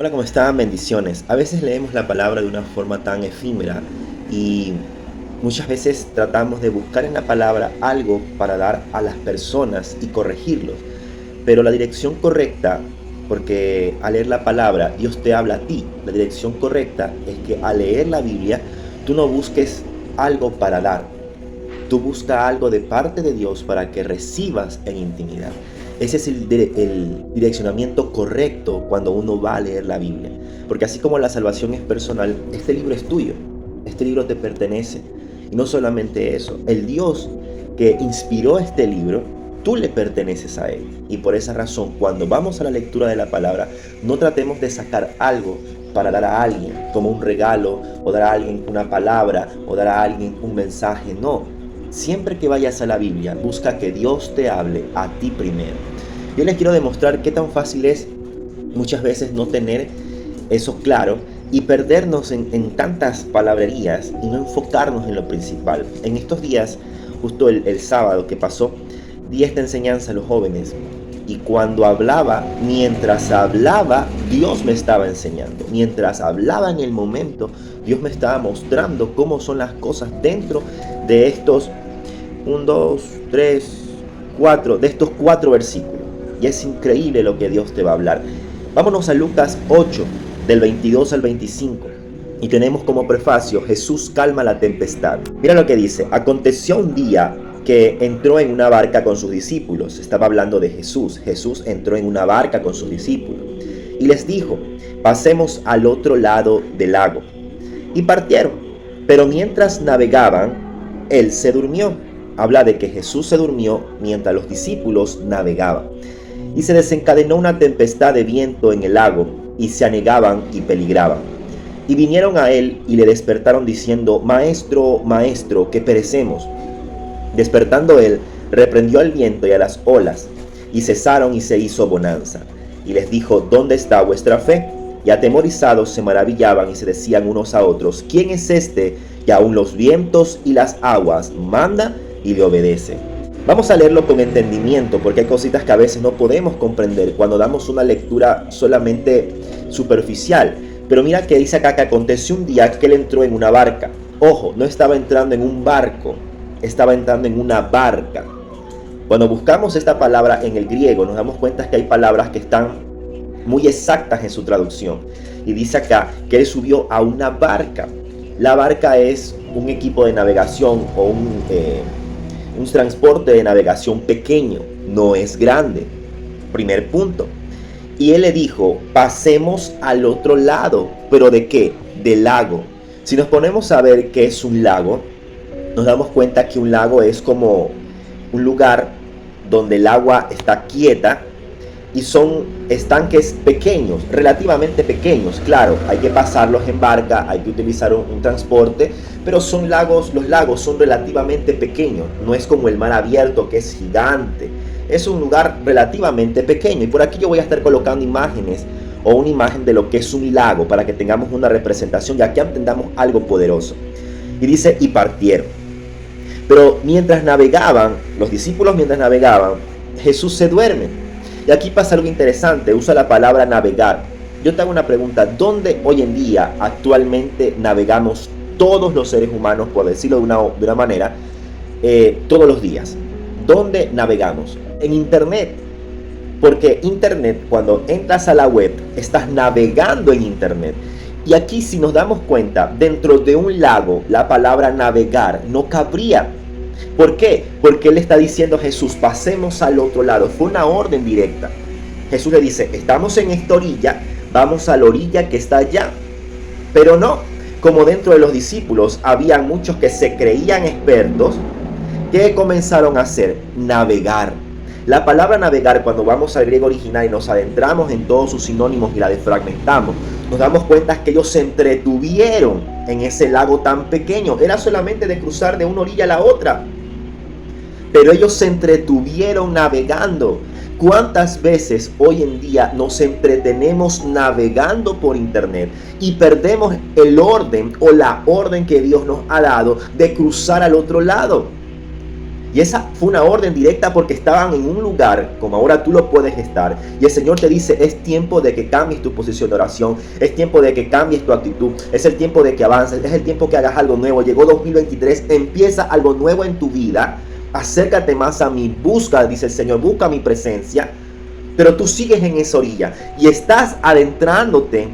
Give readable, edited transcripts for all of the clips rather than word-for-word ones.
Hola, ¿cómo están? Bendiciones. A veces leemos la palabra de una forma tan efímera y muchas veces tratamos de buscar en la palabra algo para dar a las personas y corregirlos. Pero la dirección correcta, porque al leer la palabra Dios te habla a ti, la dirección correcta es que al leer la Biblia tú no busques algo para dar, tú busca algo de parte de Dios para que recibas en intimidad. Ese es el direccionamiento correcto cuando uno va a leer la Biblia. Porque así como la salvación es personal, este libro es tuyo, este libro te pertenece. Y no solamente eso, el Dios que inspiró este libro, tú le perteneces a Él. Y por esa razón, cuando vamos a la lectura de la palabra, no tratemos de sacar algo para dar a alguien, como un regalo, o dar a alguien una palabra, o dar a alguien un mensaje. No, siempre que vayas a la Biblia, busca que Dios te hable a ti primero. Yo les quiero demostrar qué tan fácil es muchas veces no tener eso claro y perdernos en tantas palabrerías y no enfocarnos en lo principal. En estos días, justo el sábado que pasó, di esta enseñanza a los jóvenes. Y cuando hablaba, mientras hablaba, Dios me estaba enseñando. Mientras hablaba en el momento, Dios me estaba mostrando cómo son las cosas dentro de estos 1, 2, 3, 4, de estos 4 versículos. Y es increíble lo que Dios te va a hablar. Vámonos a Lucas 8, del 22 al 25. Y tenemos como prefacio: Jesús calma la tempestad. Mira lo que dice: aconteció un día que entró en una barca con sus discípulos. Estaba hablando de Jesús. Jesús entró en una barca con sus discípulos y les dijo: pasemos al otro lado del lago. Y partieron. Pero mientras navegaban, él se durmió. Habla de que Jesús se durmió mientras los discípulos navegaban. Y se desencadenó una tempestad de viento en el lago, y se anegaban y peligraban. Y vinieron a él y le despertaron diciendo: Maestro, maestro, que perecemos. Despertando él, reprendió al viento y a las olas, y cesaron y se hizo bonanza. Y les dijo: ¿dónde está vuestra fe? Y atemorizados se maravillaban y se decían unos a otros: ¿quién es este que aun los vientos y las aguas manda y le obedece? Vamos a leerlo con entendimiento, porque hay cositas que a veces no podemos comprender cuando damos una lectura solamente superficial. Pero mira que dice acá que aconteció un día que él entró en una barca. Ojo, no estaba entrando en un barco, estaba entrando en una barca. Cuando buscamos esta palabra en el griego, nos damos cuenta que hay palabras que están muy exactas en su traducción. Y dice acá que él subió a una barca. La barca es un equipo de navegación o un transporte de navegación pequeño, no es grande. Primer punto. Y él le dijo: pasemos al otro lado. ¿Pero de qué? Del lago. Si nos ponemos a ver qué es un lago, nos damos cuenta que un lago es como un lugar donde el agua está quieta y son estanques pequeños, relativamente pequeños. Claro, hay que pasarlos en barca, hay que utilizar un transporte, pero son lagos, los lagos son relativamente pequeños. No es como el mar abierto, que es gigante. Es un lugar relativamente pequeño. Y por aquí yo voy a estar colocando imágenes o una imagen de lo que es un lago para que tengamos una representación y aquí entendamos algo poderoso. Y dice: y partieron. Pero mientras navegaban, los discípulos mientras navegaban, Jesús se duerme. Y aquí pasa algo interesante, usa la palabra navegar. Yo te hago una pregunta: ¿dónde hoy en día actualmente navegamos todos los seres humanos, por decirlo de una manera, todos los días? ¿Dónde navegamos? En Internet. Porque Internet, cuando entras a la web, estás navegando en Internet. Y aquí, si nos damos cuenta, dentro de un lago, la palabra navegar no cabría. ¿Por qué? Porque él está diciendo a Jesús: pasemos al otro lado. Fue una orden directa. Jesús le dice: estamos en esta orilla, vamos a la orilla que está allá. Pero no, como dentro de los discípulos había muchos que se creían expertos, ¿qué comenzaron a hacer? Navegar. La palabra navegar, cuando vamos al griego original y nos adentramos en todos sus sinónimos y la defragmentamos, nos damos cuenta que ellos se entretuvieron en ese lago tan pequeño. Era solamente de cruzar de una orilla a la otra. Pero ellos se entretuvieron navegando. ¿Cuántas veces hoy en día nos entretenemos navegando por Internet y perdemos el orden o la orden que Dios nos ha dado de cruzar al otro lado? Y esa fue una orden directa porque estaban en un lugar como ahora tú lo puedes estar. Y el Señor te dice, es tiempo de que cambies tu posición de oración. Es tiempo de que cambies tu actitud. Es el tiempo de que avances. Es el tiempo que hagas algo nuevo. Llegó 2023, empieza algo nuevo en tu vida. Acércate más a mí. Busca, dice el Señor, busca mi presencia. Pero tú sigues en esa orilla. Y estás adentrándote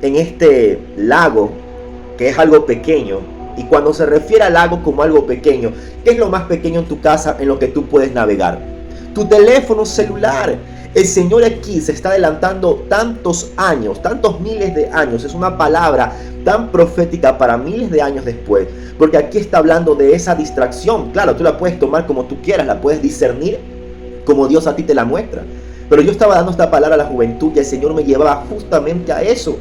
en este lago que es algo pequeño. Y cuando se refiere al lago como algo pequeño, ¿qué es lo más pequeño en tu casa en lo que tú puedes navegar? Tu teléfono celular. El Señor aquí se está adelantando tantos años, tantos miles de años. Es una palabra tan profética para miles de años después. Porque aquí está hablando de esa distracción. Claro, tú la puedes tomar como tú quieras, la puedes discernir como Dios a ti te la muestra. Pero yo estaba dando esta palabra a la juventud y el Señor me llevaba justamente a eso.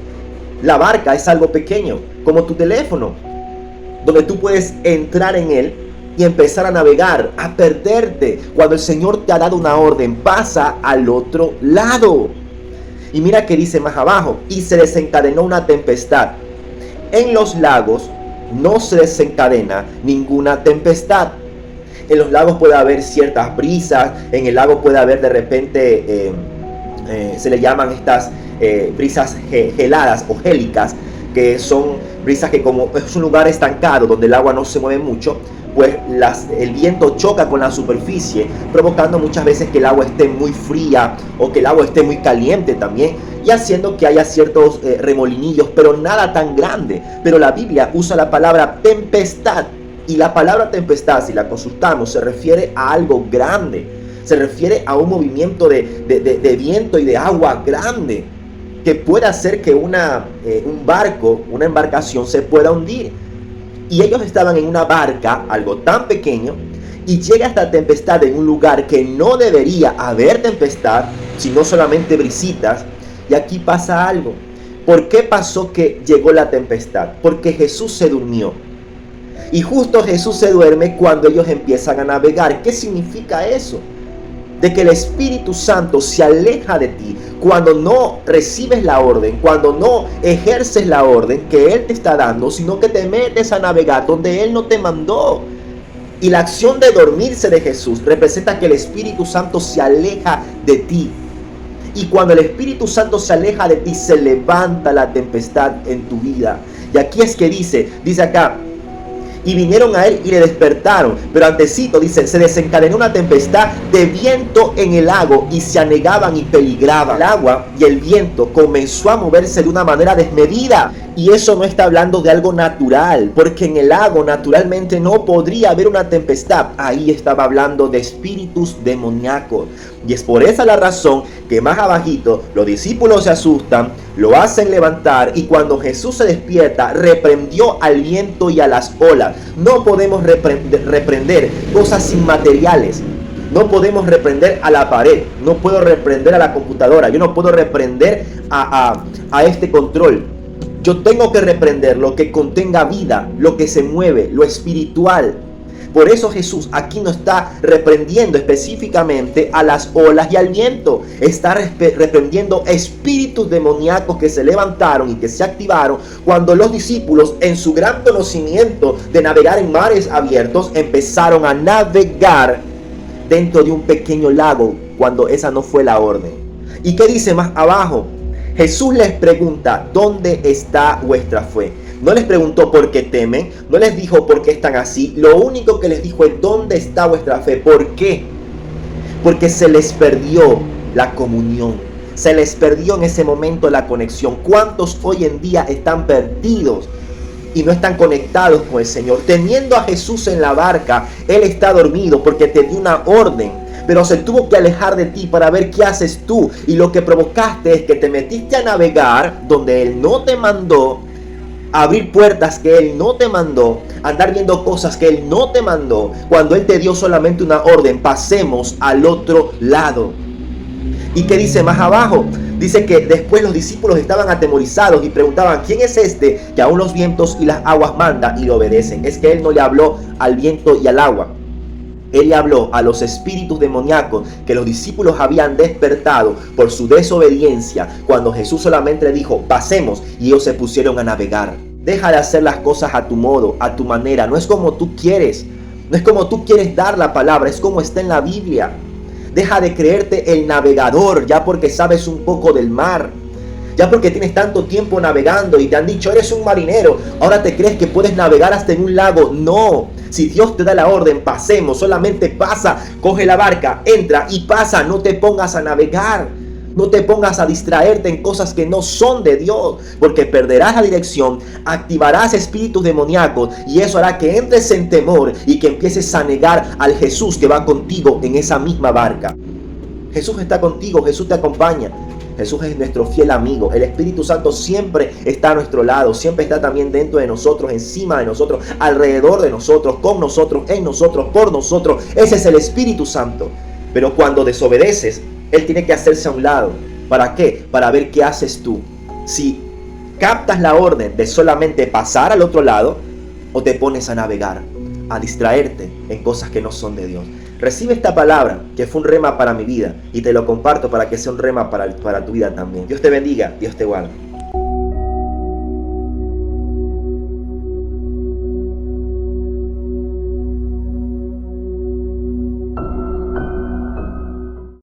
La barca es algo pequeño, como tu teléfono, donde tú puedes entrar en él y empezar a navegar, a perderte. Cuando el Señor te ha dado una orden, pasa al otro lado. Y mira que dice más abajo, y se desencadenó una tempestad. En los lagos no se desencadena ninguna tempestad. En los lagos puede haber ciertas brisas, en el lago puede haber de repente, se le llaman estas brisas geladas o gélicas, que son brisas que como es un lugar estancado donde el agua no se mueve mucho, pues el viento choca con la superficie, provocando muchas veces que el agua esté muy fría o que el agua esté muy caliente también, y haciendo que haya ciertos remolinillos, pero nada tan grande. Pero la Biblia usa la palabra tempestad, y la palabra tempestad, si la consultamos, se refiere a algo grande, se refiere a un movimiento de viento y de agua grande, que puede hacer que un barco, una embarcación se pueda hundir. Y ellos estaban en una barca, algo tan pequeño, y llega esta tempestad en un lugar que no debería haber tempestad, sino solamente brisitas. Y aquí pasa algo. ¿Por qué pasó que llegó la tempestad? Porque Jesús se durmió. Y justo Jesús se duerme cuando ellos empiezan a navegar. ¿Qué significa eso? De que el Espíritu Santo se aleja de ti cuando no recibes la orden, cuando no ejerces la orden que Él te está dando, sino que te metes a navegar donde Él no te mandó. Y la acción de dormirse de Jesús representa que el Espíritu Santo se aleja de ti. Y cuando el Espíritu Santo se aleja de ti, se levanta la tempestad en tu vida. Y aquí es que dice acá, y vinieron a él y le despertaron. Pero antecito dice, se desencadenó una tempestad de viento en el lago y se anegaban y peligraban. El agua y el viento comenzó a moverse de una manera desmedida. Y eso no está hablando de algo natural, porque en el lago naturalmente no podría haber una tempestad. Ahí estaba hablando de espíritus demoníacos. Y es por esa la razón que más abajito los discípulos se asustan, lo hacen levantar, y cuando Jesús se despierta, reprendió al viento y a las olas. No podemos reprender cosas inmateriales. No podemos reprender a la pared. No puedo reprender a la computadora. Yo no puedo reprender a este control. Yo tengo que reprender lo que contenga vida, lo que se mueve, lo espiritual. Por eso Jesús aquí no está reprendiendo específicamente a las olas y al viento. Está reprendiendo espíritus demoníacos que se levantaron y que se activaron cuando los discípulos, en su gran conocimiento de navegar en mares abiertos, empezaron a navegar dentro de un pequeño lago cuando esa no fue la orden. ¿Y qué dice más abajo? Jesús les pregunta, ¿dónde está vuestra fe? No les preguntó por qué temen, no les dijo por qué están así. Lo único que les dijo es, ¿dónde está vuestra fe? ¿Por qué? Porque se les perdió la comunión. Se les perdió en ese momento la conexión. ¿Cuántos hoy en día están perdidos y no están conectados con el Señor? Teniendo a Jesús en la barca, Él está dormido porque te dio una orden. Pero se tuvo que alejar de ti para ver qué haces tú. Y lo que provocaste es que te metiste a navegar donde Él no te mandó, abrir puertas que Él no te mandó, andar viendo cosas que Él no te mandó, cuando Él te dio solamente una orden: pasemos al otro lado. ¿Y qué dice más abajo? Dice que después los discípulos estaban atemorizados y preguntaban, ¿quién es este que aún los vientos y las aguas manda y le obedecen? Es que Él no le habló al viento y al agua. Él le habló a los espíritus demoníacos que los discípulos habían despertado por su desobediencia cuando Jesús solamente le dijo, pasemos, y ellos se pusieron a navegar. Deja de hacer las cosas a tu modo, a tu manera. No es como tú quieres. No es como tú quieres dar la palabra, es como está en la Biblia. Deja de creerte el navegador ya porque sabes un poco del mar. Ya porque tienes tanto tiempo navegando y te han dicho, eres un marinero, ahora te crees que puedes navegar hasta en un lago. No, si Dios te da la orden, pasemos, solamente pasa, coge la barca, entra y pasa, no te pongas a navegar. No te pongas a distraerte en cosas que no son de Dios, porque perderás la dirección, activarás espíritus demoníacos y eso hará que entres en temor y que empieces a negar al Jesús que va contigo en esa misma barca. Jesús está contigo, Jesús te acompaña. Jesús es nuestro fiel amigo. El Espíritu Santo siempre está a nuestro lado, siempre está también dentro de nosotros, encima de nosotros, alrededor de nosotros, con nosotros, en nosotros, por nosotros. Ese es el Espíritu Santo. Pero cuando desobedeces, Él tiene que hacerse a un lado. ¿Para qué? Para ver qué haces tú. Si captas la orden de solamente pasar al otro lado o te pones a navegar, a distraerte en cosas que no son de Dios. Recibe esta palabra que fue un rema para mi vida y te lo comparto para que sea un rema para tu vida también. Dios te bendiga, Dios te guarde.